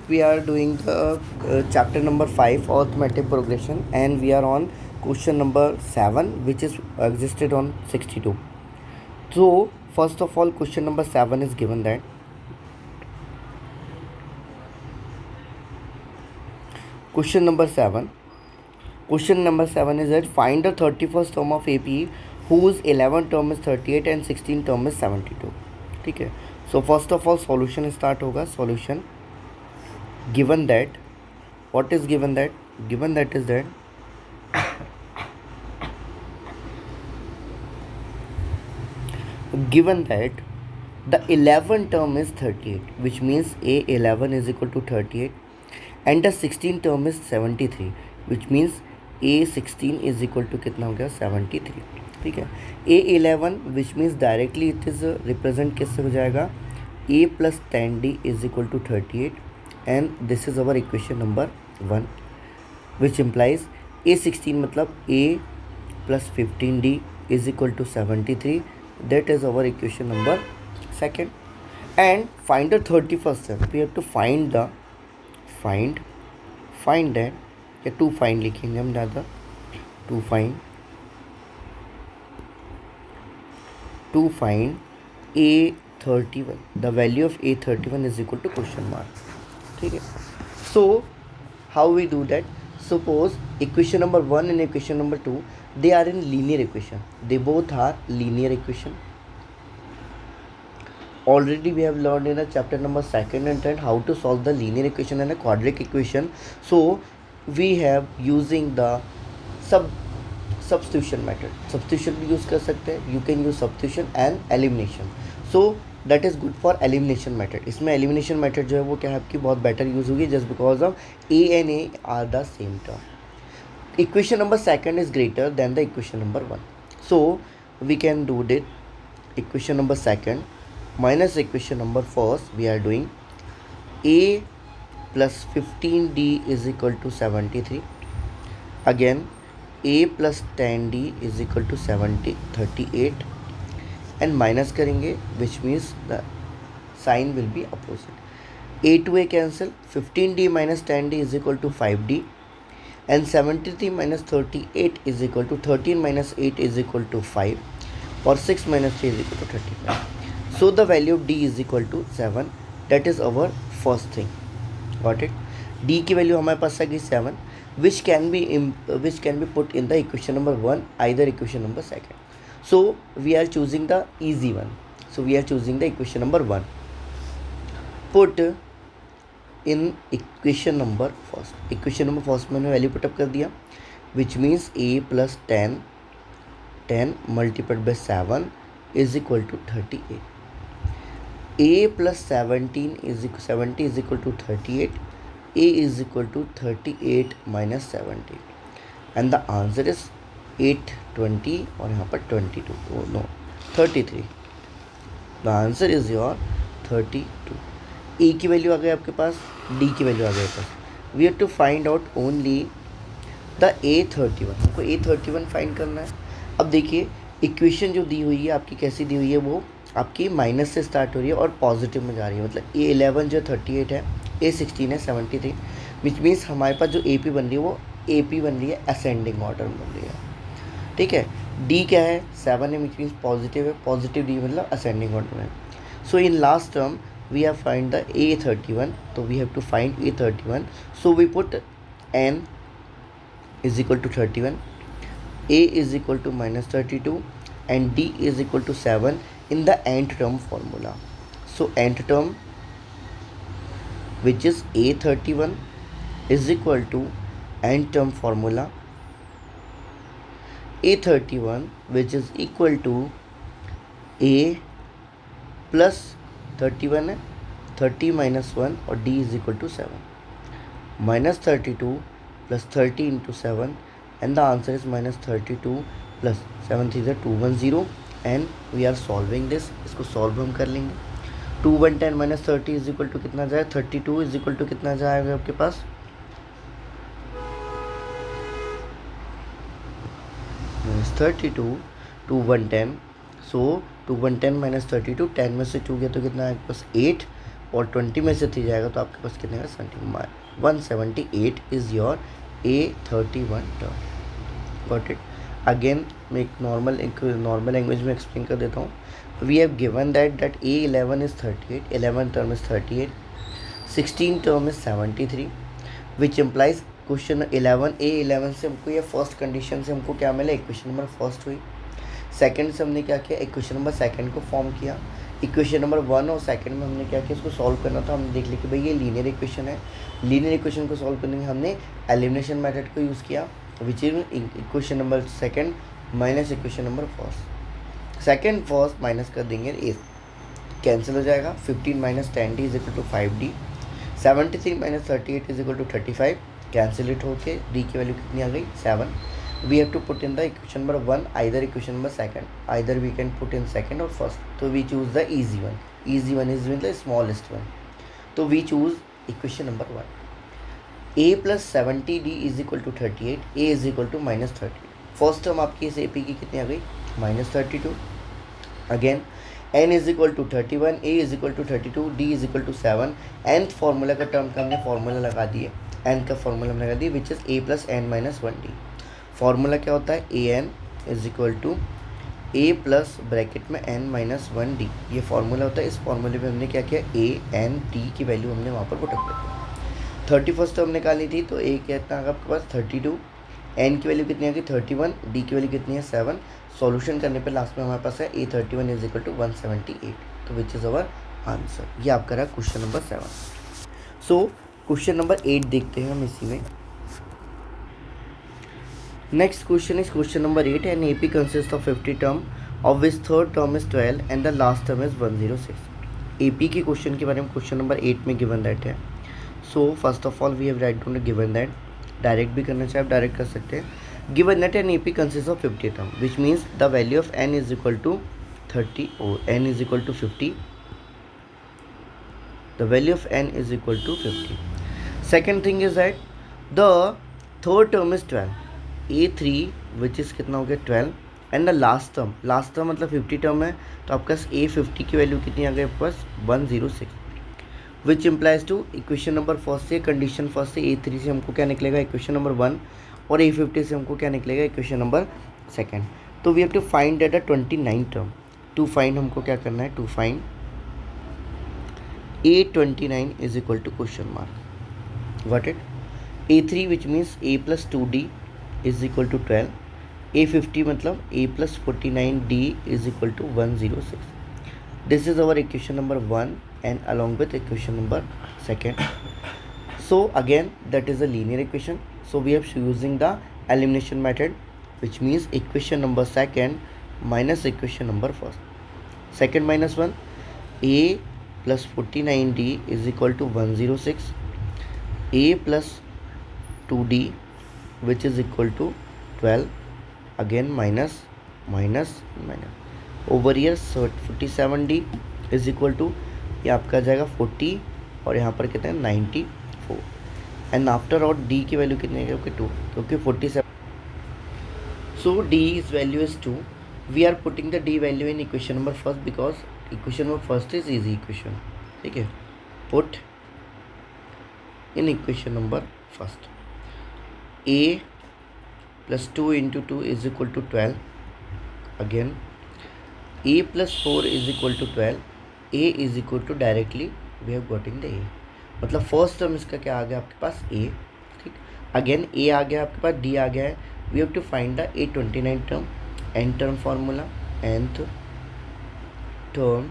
we are doing the chapter number 5 arithmetic progression, and we are on question number 7, which is existed on 62. So first of all, question number 7 is given that question number 7 is that find the 31st term of AP whose 11th term is 38 and 16th term is 72. ठीक है. So first of all solution start होगा. Solution given that, what is given that? Given that is that given that the 11th term is 38, which means A11 is equal to 38, and the 16th term is 73, which means A16 is equal to कितना हो गया 73. ठीक है. A11 which means directly it is represent किससे हो जाएगा A plus 10D is equal to 38, and this is our equation number 1, which implies A16 मतलब A plus 15D is equal to 73. That is our equation number 2. And find the 31st term. We have to find the find that या to find लिखेंगे हम ज़्यादा. To find A31. The value of A31 is equal to question mark. ठीक है. सो how we do that? Suppose equation number 1 and equation number 2, they are in linear equation. They both are linear equation. Already we have learned in the chapter number 2 and 10 how to solve the linear equation and a quadratic equation. So we have using the substitution method. Substitution भी use कर सकते हैं. You can use substitution and elimination. So that is good for elimination method. इसमें elimination method जो है वो क्या है आपकी बहुत better use होगी just because of A and A are the same term. Equation number 2 is greater than the equation number 1. So we can do that equation number 2 minus equation number 1. We are doing A plus 15D is equal to 73. Again A plus 10D is equal to 38. And minus करेंगे which means the sign will be opposite. A to A cancel. 15D minus 10D is equal to 5D, and 73 minus 38 is equal to 13 minus 8 is equal to 5, or 6 minus 3 is equal to 35. So the value of D is equal to 7. That is our first thing. Got it? D की value हमारे पास आ गई 7, which can be put in the equation number 1, either equation number 2. So we are choosing the easy one. So we are choosing the equation number 1. Put in equation number 1. Equation number 1 मैंने value put up कर दिया, which means A plus 10 multiplied by 7 is equal to 38. A plus 70 is equal to 38. A is equal to 38 minus 70, and the answer is 820 और यहाँ पर 22. Oh no, 33. The answer is your 32. A की value आ गई आपके पास, D की value आ गई आपके पास. We have to find out only the A31. हमको A31 फाइंड करना है. अब देखिए इक्वेशन जो दी हुई है आपकी कैसी दी हुई है, वो आपकी माइनस से स्टार्ट हो रही है और पॉजिटिव में जा रही है. मतलब A11 जो 38 है, A16 है 73, विच मीन्स हमारे पास जो AP बन रही है वो AP बन रही है असेंडिंग ऑर्डर में बन रही है. ठीक है. D क्या है 7 है, विच मीन्स पॉजिटिव है. पॉजिटिव D मतलब असेंडिंग ऑर्डर में. So in last term we have find the A31. तो we have to find A31. So we put N is equal to 31, A is equal to minus 32, and D is equal to 7 in the nth term formula. So nth term, which is A31, is equal to nth term formula A31, which is equal to A plus 31 है, 30 minus 1 और D is equal to 7, minus 32 plus 30 into 7, and the answer is minus 32 plus 7 3 is 210, and we are solving this. इसको solve हम कर लेंगे. 210 minus 30 is equal to कितना जाएगा, 32 is equal to कितना जाएगा आपके पास, minus 32, 210. So 210 minus 32, 10 में से 2 गया तो कितना है आपके पास 8, और 20 में से 3 जाएगा तो आपके पास कितने का 178 is your A31 term. Got it. Again मैं एक नॉर्मल लैंग्वेज में एक्सप्लेन कर देता हूँ। We have given that A11 is 38, 11 term is 38, 16 term is 73, which implies question A11 से हमको ये फर्स्ट कंडीशन से हमको क्या मिला, इक्वेशन नंबर फर्स्ट हुई। सेकंड से हमने क्या किया, इक्वेशन नंबर सेकंड को फॉर्म किया। इक्वेशन नंबर 1 और सेकंड में हमने क्या किया, इसको सॉल्व करना था। हमने देख लिया कि भाई ये लीनियर इक्वेशन है। लीनियर इक्वेशन को सॉल्व करने में हमने एलिमिनेशन मेथड को यूज़ किया, which is equation number second minus equation number first. Second first minus कर देंगे, ए कैंसिल हो जाएगा। 15 minus 10D is equal to 5D। 73 minus 38 is equal to 35, cancel it होके डी की वैल्यू कितनी आ गई, 7। We have to put in the equation number 1, either equation number second, either we can put in second or first. So we choose the easy one. Easy one is the smallest one. So we choose equation number 1. A plus 70D is equal to 38. A is equal to minus 30. First term आपकी इस AP की कितनी आ गई, minus 32. Again n is equal to 31, A is equal to 32, D is equal to 7. nth formula का term का हमने formula लगा दिए, n का formula हमने लगा दिए, which is A plus n minus 1D. Formula क्या होता है, A N is equal to A plus bracket में एन माइनस 1D। ये फार्मूला होता है। इस फार्मूले पे हमने क्या किया, ए एन डी की वैल्यू हमने वहाँ पर पुट कर दी। 31st टर्म निकाली थी तो ए कितना आएगा आपके पास 32, एन की वैल्यू कितनी आ गई 31, डी की वैल्यू कितनी है 7। सॉल्यूशन करने पे लास्ट में हमारे पास है A31 इज इक्वल टू 178, तो विच इज़ अवर आंसर। ये आपका रहा question number 7। So question number 8 देखते हैं हम इसी में। Next question is question number 8. An AP consists of 50 term, of which third term is 12 and the last term is 106. AP की क्वेश्चन के बारे में क्वेश्चन नंबर 8 में गिवन दैट है। So first of all we have write down given that. Direct भी करना चाहे आप डायरेक्ट कर सकते हैं। Given that an AP consists of 50 term, which means the value of n is equal to 30 or n is equal to 50. The value of n is equal to 50. Second thing is that the third term is 12. A3 which is कितना हो गया 12 and the last term मतलब 50 term है तो आपका A50 की value कितनी आ गई आपके पास 106, which implies to equation number first से कंडीशन फर्स्ट से A3 से हमको क्या निकलेगा इक्वेशन नंबर 1 और A50 से हमको क्या निकलेगा इक्वेशन नंबर सेकेंड। तो we have to find that 29 term. To find हमको क्या करना है, to find A29 is equal to question mark. Got it. A3 which means A plus 2D is equal to 12, A50 मतलब A plus 49D is equal to 106. This is our equation number 1 and along with equation number second. So again that is a linear equation. So we are using the elimination method, which means equation number second minus equation number first. Second minus 1, A plus 49D is equal to 106, A plus 2D which is equal to 12, again minus over here 47D is equal to ये आपका जाएगा 40 और यहाँ पर कितना है 94 and after और D की वैल्यू कितनी है क्योंकि 2 क्योंकि 47। सो D is value is 2। We are putting the D value in equation number first because equation number first is easy equation. ठीक है, put in equation number first A plus 2 into 2 is equal to 12. Again A plus 4 is equal to 12. A is equal to directly we have gotten the A, मतलब first term इसका क्या आ गया आपके पास A। ठीक, अगेन A आ गया आपके पास, D आ गया है। We have to find the A29 term, n term formula, nth term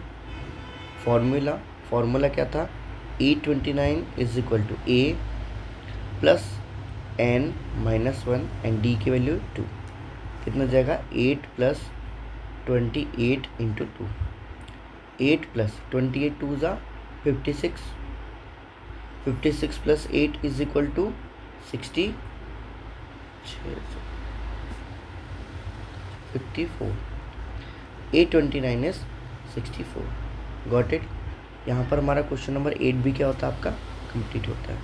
formula क्या था, A29 is equal to A plus n minus 1 and D की वैल्यू 2, कितना जाएगा 8 प्लस 28 इंटू 2, 8 प्लस 28 2 ज़ा 56, 56 plus 8 is equal to 54, 829 is 64। Got it. यहाँ पर हमारा question number 8 भी क्या होता है आपका कंप्लीट होता है।